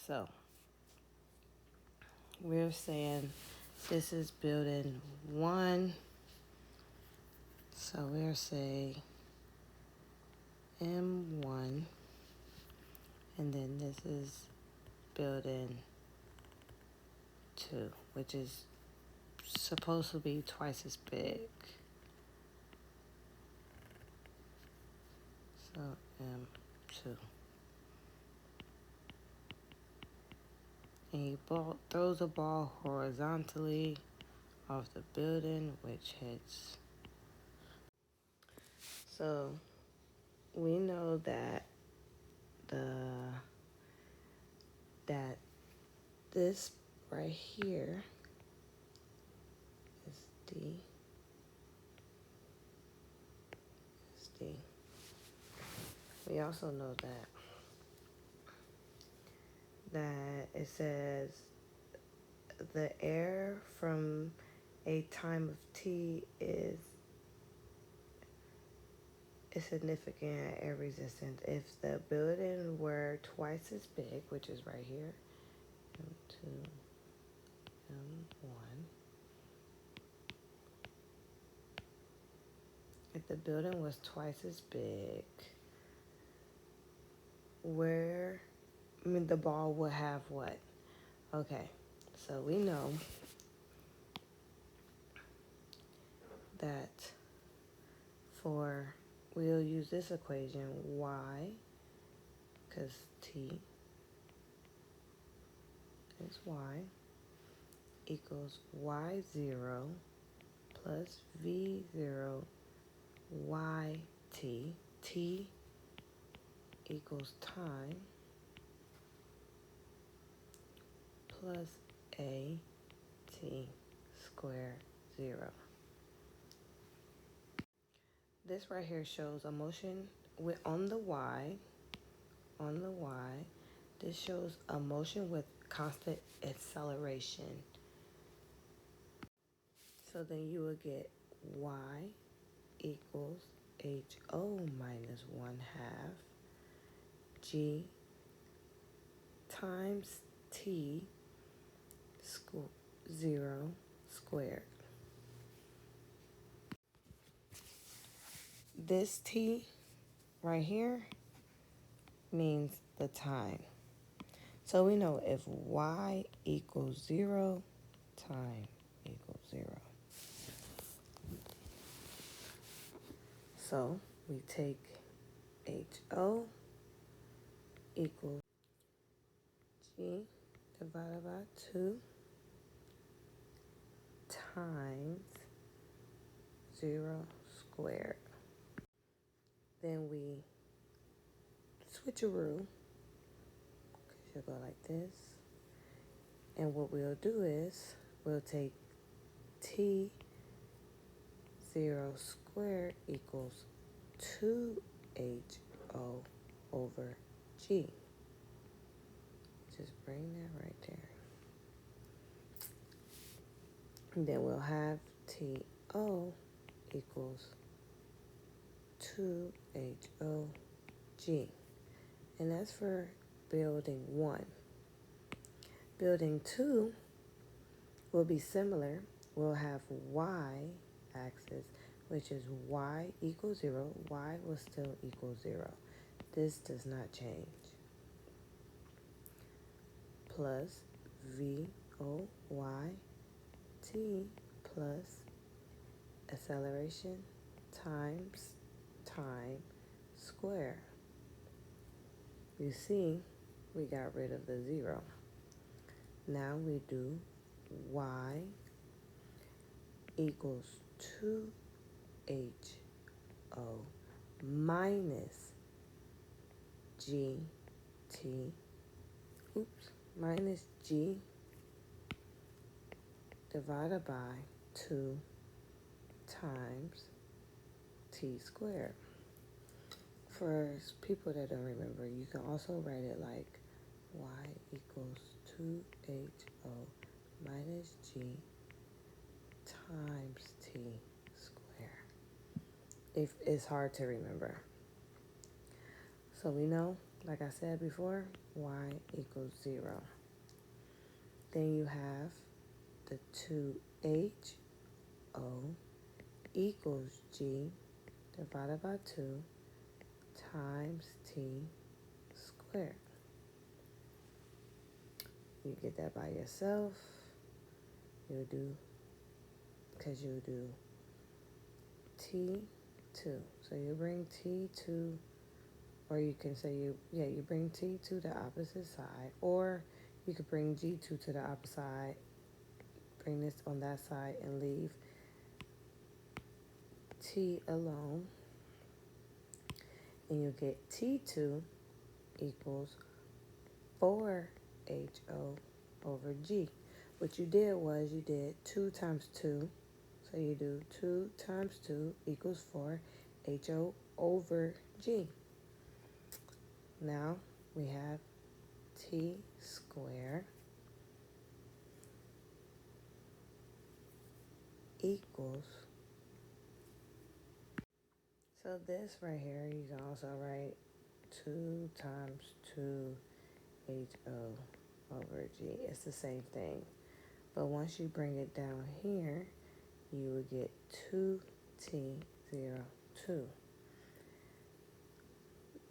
So we're saying this is building 1. So we'll say M1. And then this is building 2, which is supposed to be twice as big. So M2. And he throws a ball horizontally off the building, which hits. So we know that this right here is D. Is D. We also know that it says the air from a time of T is significant at air resistance. If the building were twice as big, which is right here, M2, M1. If the building was twice as big, the ball would have what? Okay, so we know that we'll use this equation, y, because T is y, equals y0 plus v0 yt. T equals time plus a t squared 0. This right here shows a motion on the y. This shows a motion with constant acceleration. So then you will get y equals ho minus 1/2 g times t 0 squared. This t right here means the time. So we know if y equals 0, time equals 0. So we take ho equals g divided by 2 times 0 squared. Then we switcheroo, because you'll go like this. And what we'll do is we'll take t 0 squared equals 2ho over g. Just bring that right there. And then we'll have to equals 2ho g. And that's for building 1. Building 2 will be similar. We'll have y-axis, which is y equals 0. Y will still equal 0. This does not change. Plus v-o-y t plus acceleration times time square. You see, we got rid of the 0. Now we do y equals 2ho minus minus g divided by 2 times t squared. For people that don't remember, you can also write it like y equals 2ho minus g times t squared. If it's hard to remember. So we know like I said before, y equals 0. Then you have the 2ho equals g divided by 2 times t squared. You get that by yourself. You'll do, because you'll do t2. So you bring t2, or you can say you bring t to the opposite side, or you could bring g2 to the opposite side, bring this on that side, and leave t alone. And you get t2 equals 4ho over g. What you did was you did 2 times 2. So you do 2 times 2 equals 4ho over g. Now we have t squared equals, so this right here, you can also write 2 times 2ho over g. It's the same thing. But once you bring it down here, you would get 2t02.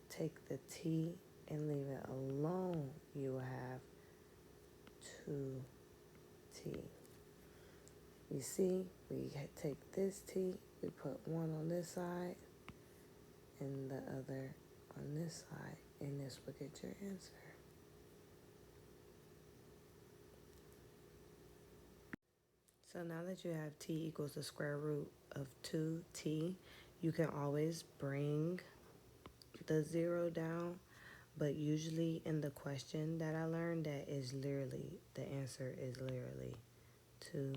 Take the t and leave it alone, you will have 2t. You see, we take this t, we put 1 on this side and the other on this side, and this will get your answer. So now that you have t equals the square root of 2t, you can always bring the 0 down, but usually in the question that I learned, that is literally, the answer is literally 2